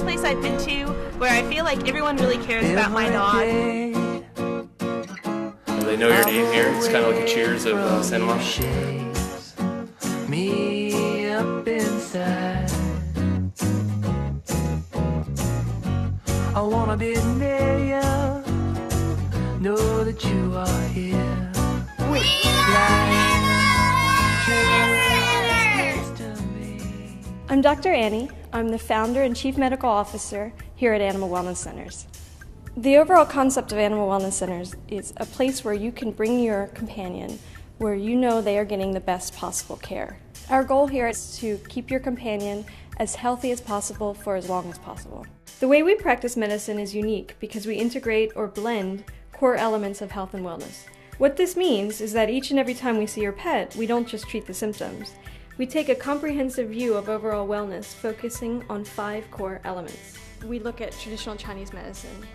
place I've been to where I feel like everyone really cares about my dog. They know your name here. It's kind of like a Cheers of cinema. Me up inside. I wanna be near you, know that you are here. I'm Dr. Annie. I'm the founder and chief medical officer here at Animal Wellness Centers. The overall concept of Animal Wellness Centers is a place where you can bring your companion where you know they are getting the best possible care. Our goal here is to keep your companion as healthy as possible for as long as possible. The way we practice medicine is unique because we integrate or blend core elements of health and wellness. What this means is that each and every time we see your pet, we don't just treat the symptoms. We take a comprehensive view of overall wellness, focusing on 5 core elements. We look at traditional Chinese medicine.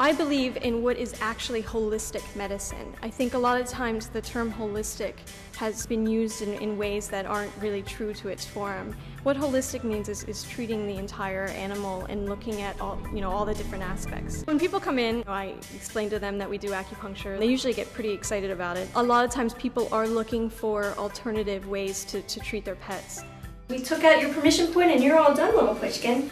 I believe in what is actually holistic medicine. I think a lot of times the term holistic has been used in ways that aren't really true to its form. What holistic means is treating the entire animal and looking at all the different aspects. When people come in, I explain to them that we do acupuncture. They usually get pretty excited about it. A lot of times people are looking for alternative ways to treat their pets. We took out your permission point and you're all done, little Pushkin.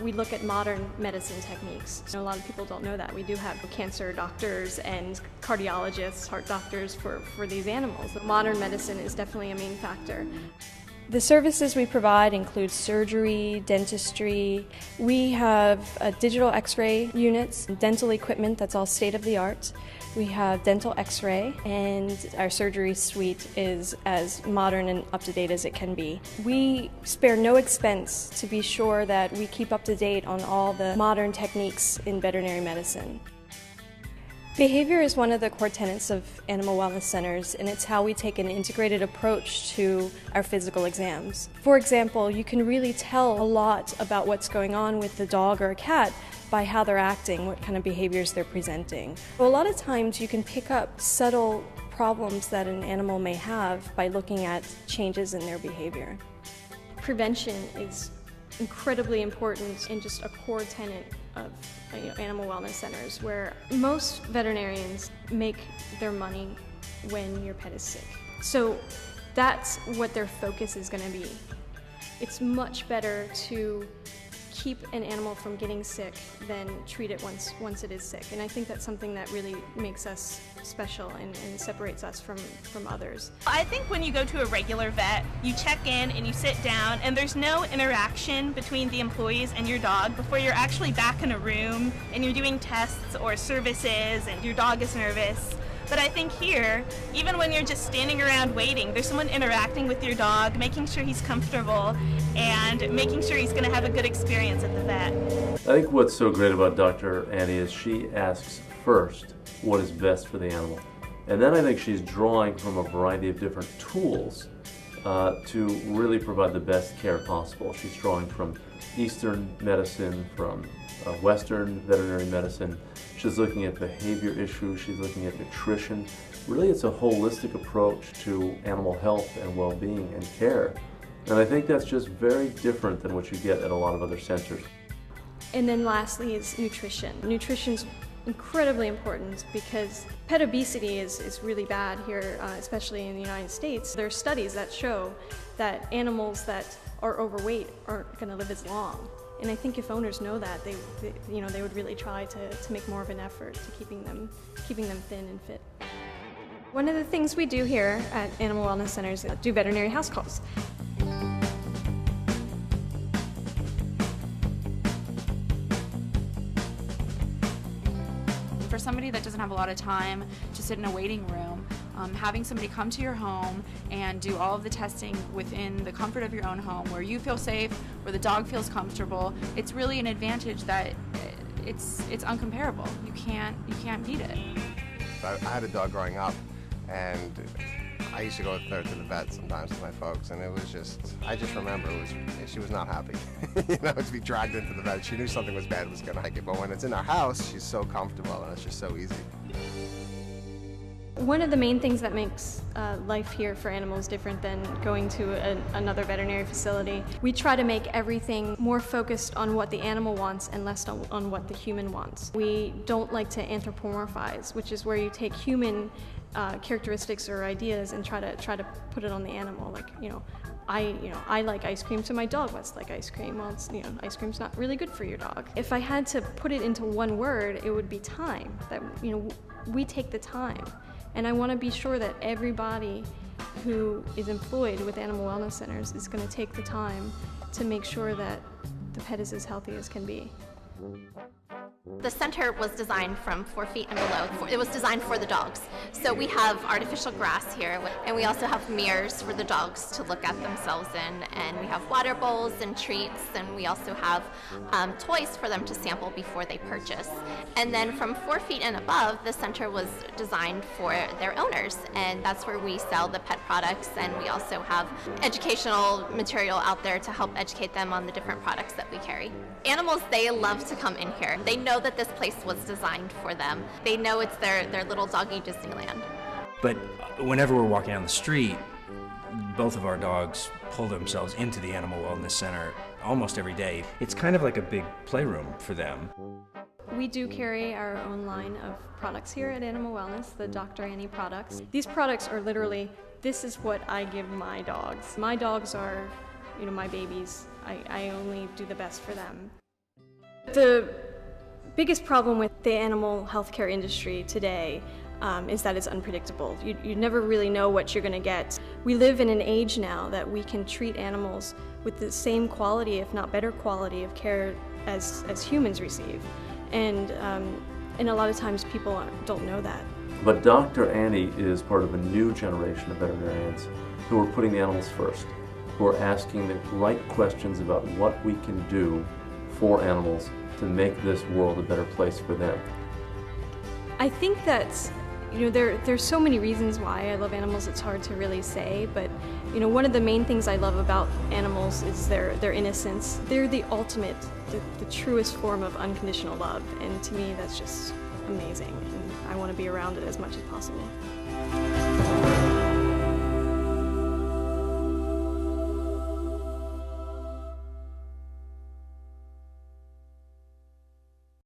We look at modern medicine techniques. A lot of people don't know that. We do have cancer doctors and cardiologists, heart doctors for these animals. Modern medicine is definitely a main factor. The services we provide include surgery, dentistry. We have digital x-ray units, dental equipment that's all state-of-the-art. We have dental x-ray, and our surgery suite is as modern and up-to-date as it can be. We spare no expense to be sure that we keep up to date on all the modern techniques in veterinary medicine. Behavior is one of the core tenets of Animal Wellness Centers, and it's how we take an integrated approach to our physical exams. For example, you can really tell a lot about what's going on with the dog or a cat by how they're acting, what kind of behaviors they're presenting. A lot of times you can pick up subtle problems that an animal may have by looking at changes in their behavior. Prevention is incredibly important and just a core tenet of Animal Wellness Centers, where most veterinarians make their money when your pet is sick. So that's what their focus is going to be. It's much better to keep an animal from getting sick than treat it once it is sick. And I think that's something that really makes us special and separates us from others. I think when you go to a regular vet, you check in and you sit down and there's no interaction between the employees and your dog before you're actually back in a room and you're doing tests or services and your dog is nervous. But I think here, even when you're just standing around waiting, there's someone interacting with your dog, making sure he's comfortable, and making sure he's going to have a good experience at the vet. I think what's so great about Dr. Annie is she asks first what is best for the animal. And then I think she's drawing from a variety of different tools to really provide the best care possible. She's drawing from Eastern medicine, from Western veterinary medicine. She's looking at behavior issues, she's looking at nutrition. Really, it's a holistic approach to animal health and well-being and care. And I think that's just very different than what you get at a lot of other centers. And then lastly is nutrition. Nutrition's incredibly important because pet obesity is really bad here, especially in the United States. There are studies that show that animals that are overweight aren't going to live as long. And I think if owners know that, they would really try to make more of an effort to keeping them thin and fit. One of the things we do here at Animal Wellness Centers is do veterinary house calls. For somebody that doesn't have a lot of time to sit in a waiting room, having somebody come to your home and do all of the testing within the comfort of your own home, where you feel safe, where the dog feels comfortable, it's really an advantage that it's uncomparable. You can't beat it. I had a dog growing up, and I used to go with her to the vet sometimes with my folks, and it was I just remember she was not happy, to be dragged into the vet. She knew something was bad was going to happen, but when it's in our house, she's so comfortable and it's just so easy. One of the main things that makes life here for animals different than going to another veterinary facility, we try to make everything more focused on what the animal wants and less on what the human wants. We don't like to anthropomorphize, which is where you take human characteristics or ideas and try to put it on the animal. Like, I like ice cream, so my dog must like ice cream. Well, ice cream's not really good for your dog. If I had to put it into one word, it would be time. That, we take the time. And I want to be sure that everybody who is employed with animal wellness centers is going to take the time to make sure that the pet is as healthy as can be. The center was designed from 4 feet and below. It was designed for the dogs. So we have artificial grass here, and we also have mirrors for the dogs to look at themselves in, and we have water bowls and treats, and we also have toys for them to sample before they purchase. And then from 4 feet and above, the center was designed for their owners, and that's where we sell the pet products, and we also have educational material out there to help educate them on the different products that we carry. Animals, they love to come in here. They know that this place was designed for them. They know it's their little doggy Disneyland. But whenever we're walking down the street, both of our dogs pull themselves into the Animal Wellness Center almost every day. It's kind of like a big playroom for them. We do carry our own line of products here at Animal Wellness, the Dr. Annie products. These products are literally, this is what I give my dogs. My dogs are, my babies. I only do the best for them. The biggest problem with the animal healthcare industry today is that it's unpredictable. You never really know what you're going to get. We live in an age now that we can treat animals with the same quality, if not better quality, of care as humans receive. And a lot of times people don't know that. But Dr. Annie is part of a new generation of veterinarians who are putting the animals first, who are asking the right questions about what we can do for animals to make this world a better place for them. I think that there's so many reasons why I love animals, it's hard to really say, but one of the main things I love about animals is their innocence. They're the ultimate, the truest form of unconditional love, and to me that's just amazing, and I want to be around it as much as possible.